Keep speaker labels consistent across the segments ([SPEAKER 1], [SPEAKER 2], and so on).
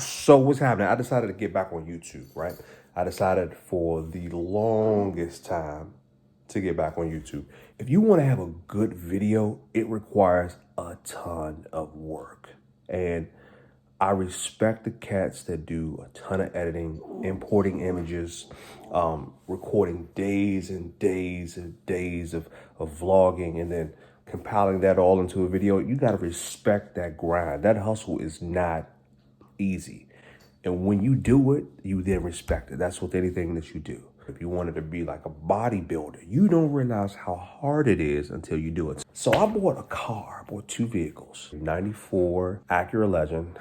[SPEAKER 1] So what's happening? I decided to get back on YouTube, right? I decided for the longest time to get back on YouTube. If you want to have a good video, it requires a ton of work. And I respect the cats that do a ton of editing, importing images, recording days and days and days of vlogging, and then compiling that all into a video. You got to respect that grind. That hustle is not easy. And when you do it, you then respect it. That's with anything that you do. If you wanted to be like a bodybuilder, you don't realize how hard it is until you do it. So I bought a car. I bought two vehicles. 94 Acura Legend.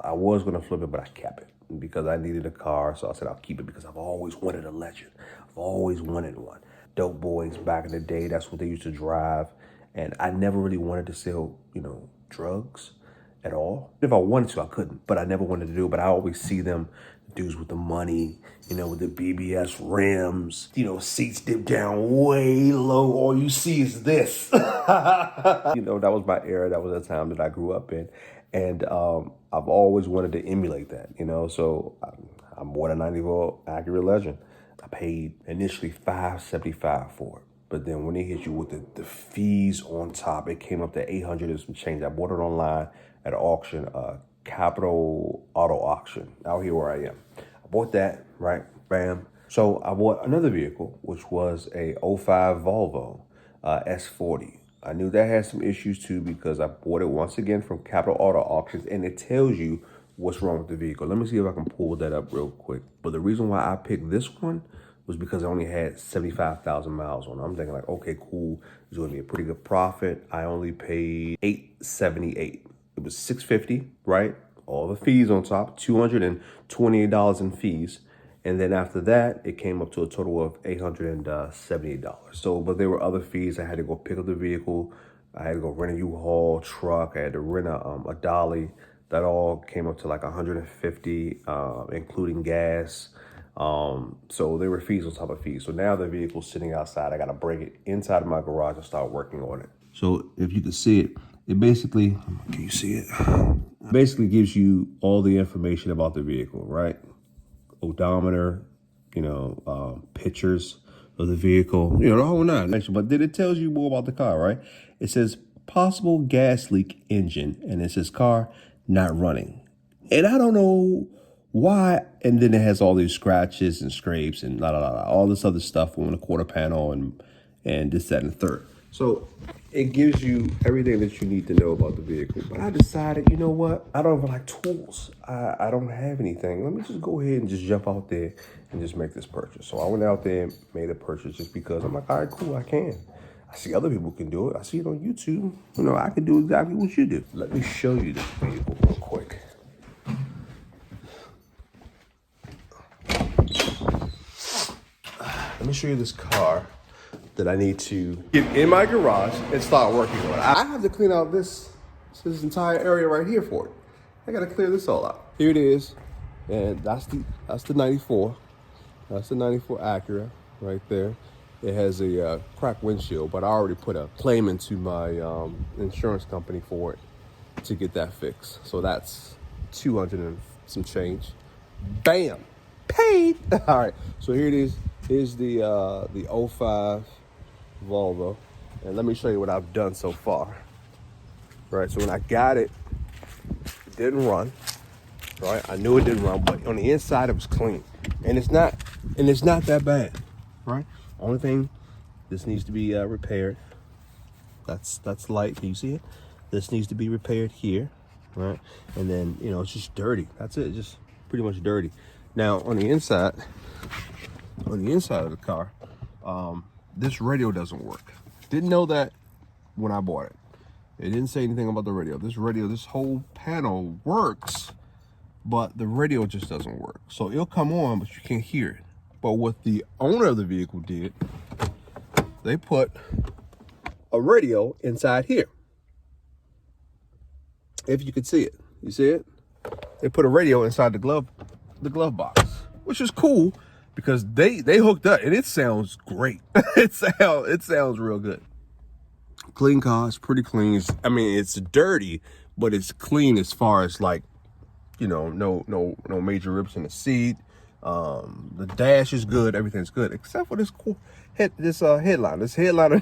[SPEAKER 1] I was going to flip it, but I kept it because I needed a car. So I said I'll keep it because I've always wanted a Legend. I've always wanted one. Dope boys back in the day, that's what they used to drive. And I never really wanted to sell, drugs at all. If I wanted to, I couldn't, but I never wanted to do it. But I always see them, dudes with the money, with the BBS rims, seats dip down way low. All you see is this. That was my era. That was the time that I grew up in. And I've always wanted to emulate that, So I bought a 94 Acura Legend. I paid initially $575 for it. But then when they hit you with the fees on top, it came up to 800 and some change. I bought it online at an auction, Capital Auto Auction, out here where I am. I bought that, right? Bam. So I bought another vehicle, which was a '05 Volvo S40. I knew that had some issues too because I bought it once again from Capital Auto Auctions, and it tells you what's wrong with the vehicle. Let me see if I can pull that up real quick. But the reason why I picked this one was because I only had 75,000 miles on it. I'm thinking like, okay, cool. It's gonna be a pretty good profit. I only paid $878. It was $650, right? All the fees on top, $228 in fees. And then after that, it came up to a total of $878. So, but there were other fees. I had to go pick up the vehicle. I had to go rent a U-Haul truck. I had to rent a dolly. That all came up to like $150, including gas. So there were fees on top of fees. So now the vehicle's sitting outside. I got to bring it inside of my garage and start working on it. So if you can see it, it basically, can you see it? Basically gives you all the information about the vehicle, right? Odometer, pictures of the vehicle, the whole nine. But then it tells you more about the car, right? It says possible gas leak engine, and it says car not running. And I don't know why. And then it has all these scratches and scrapes and all this other stuff on the quarter panel and this, that, and the third. So it gives you everything that you need to know about the vehicle. But I decided, you know what? I don't have like tools. I don't have anything. Let me just go ahead and just jump out there and just make this purchase. So I went out there and made a purchase just because I'm like, all right, cool, I can. I see other people can do it. I see it on YouTube. I can do exactly what you do. Let me show you this vehicle real quick. Let me show you this car that I need to get in my garage and start working on. I have to clean out this entire area right here for it. I gotta clear this all out. Here it is, and that's the 94. That's the 94 Acura right there. It has a cracked windshield, but I already put a claim into my insurance company for it to get that fixed. So that's 200 and some change. Bam, paid. All right, so here it is. Here's the '05 Volvo, and let me show you what I've done so far. Right, so when I got it, it didn't run. Right, I knew it didn't run, but on the inside it was clean, and it's not that bad. Right, only thing, this needs to be repaired. That's light. Can you see it? This needs to be repaired here. Right, and then it's just dirty. That's it, just pretty much dirty. Now on the inside of the car, this radio doesn't work. Didn't know that when I bought it. It didn't say anything about the radio. This whole panel works, but the radio just doesn't work. So it'll come on, but you can't hear it. But what the owner of the vehicle did, they put a radio inside here. If you could see it, you see it? They put a radio inside the glove box, which is cool. Because they hooked up and it sounds great. it sounds real good. Clean car, it's pretty clean. It's dirty, but it's clean as far as like You know, no major rips in the seat. The dash is good. Everything's good except for this headliner. This headliner,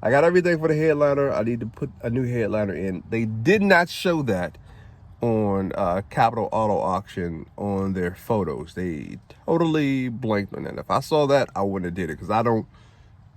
[SPEAKER 1] I got everything for the headliner. I need to put a new headliner in. They did not show that on Capital Auto Auction on their photos. They totally blanked on that. If I saw that, I wouldn't have did it because I don't.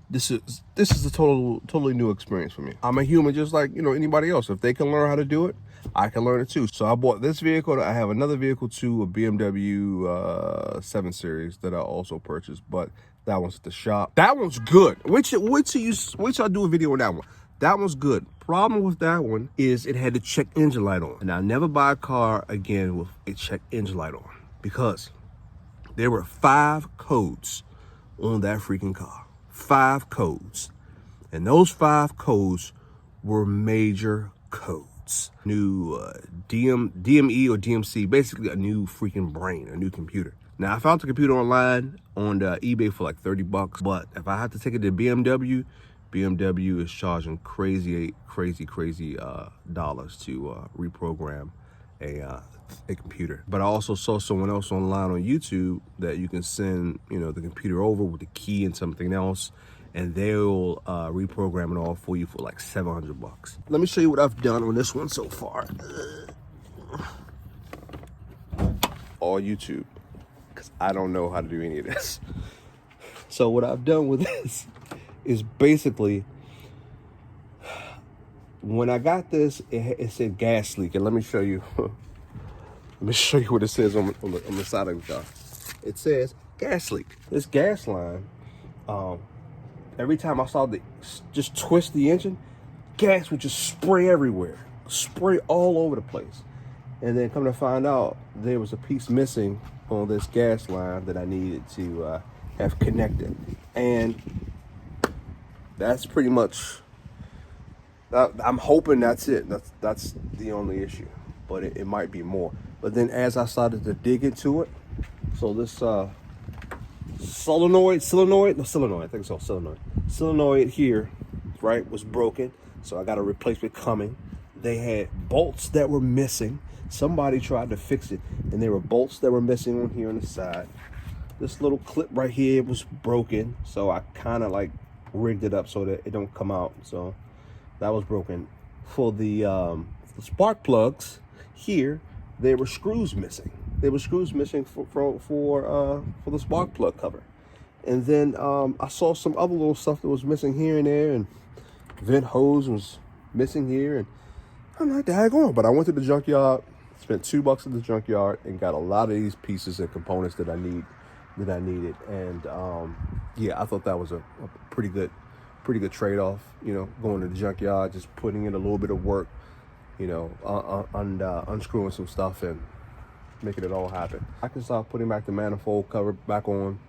[SPEAKER 1] This is a totally new experience for me. I'm a human just like, you know, anybody else. If they can learn how to do it, I can learn it too. So I bought this vehicle. I have another vehicle too, a BMW 7 Series that I also purchased, but that one's at the shop. That one's good. Wait till I do a video on that one. That one's good. Problem with that one is it had the check engine light on. And I'll never buy a car again with a check engine light on because there were 5 codes on that freaking car. 5 codes. And those 5 codes were major codes. New DME or DMC, basically a new freaking brain, a new computer. Now, I found the computer online on eBay for like $30, but if I had to take it to BMW is charging crazy dollars to reprogram a computer. But I also saw someone else online on YouTube that you can send, you know, the computer over with the key and something else, and they'll reprogram it all for you for like $700. Let me show you what I've done on this one so far. All YouTube, because I don't know how to do any of this. So what I've done with this is basically, when I got this, it said gas leak, and let me show you. Let me show you what it says on the side of the car. It says gas leak. This gas line, every time I saw just twist the engine, gas would just spray everywhere, spray all over the place. And then come to find out, there was a piece missing on this gas line that I needed to have connected. And that's pretty much, I'm hoping that's it. That's the only issue, but it might be more. But then as I started to dig into it, so this solenoid here, right, was broken. So I got a replacement coming. They had bolts that were missing. Somebody tried to fix it, and there were bolts that were missing on here on the side. This little clip right here was broken, so I kind of like rigged it up so that it don't come out. So that was broken. For the spark plugs here, there were screws missing. There were screws missing for the spark plug cover. And then I saw some other little stuff that was missing here and there, and vent hose was missing here. And I'm like, daggone. But I went to the junkyard, spent $2 at the junkyard, and got a lot of these pieces and components that I needed. And yeah, I thought that was a pretty good trade-off. You know, going to the junkyard, just putting in a little bit of work, you know, unscrewing some stuff and making it all happen. I can start putting back the manifold cover back on,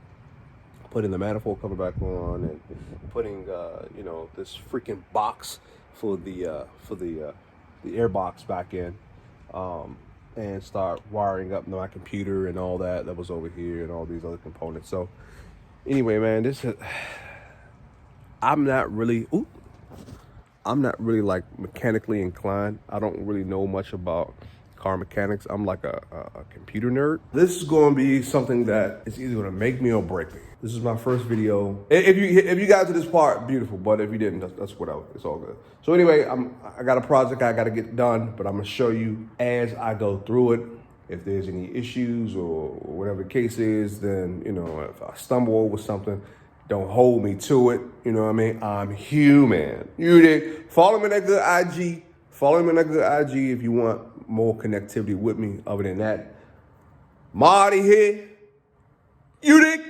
[SPEAKER 1] putting the manifold cover back on, and putting you know, this freaking box for the air box back in, and start wiring up my computer and all that was over here and all these other components. So anyway, man, I'm not really like mechanically inclined. I don't really know much about car mechanics. I'm like a computer nerd. This is going to be something that is either going to make me or break me. This is my first video. If you got to this part, beautiful. But if you didn't, that's whatever. It's all good. So anyway, I got a project I got to get done, but I'm going to show you as I go through it. If there's any issues or whatever the case is, then, you know, if I stumble over something, don't hold me to it. You know what I mean? I'm human. You dig? Follow me on that good IG. Follow me on that good IG if you want more connectivity with me. Other than that, Marty here. You dig?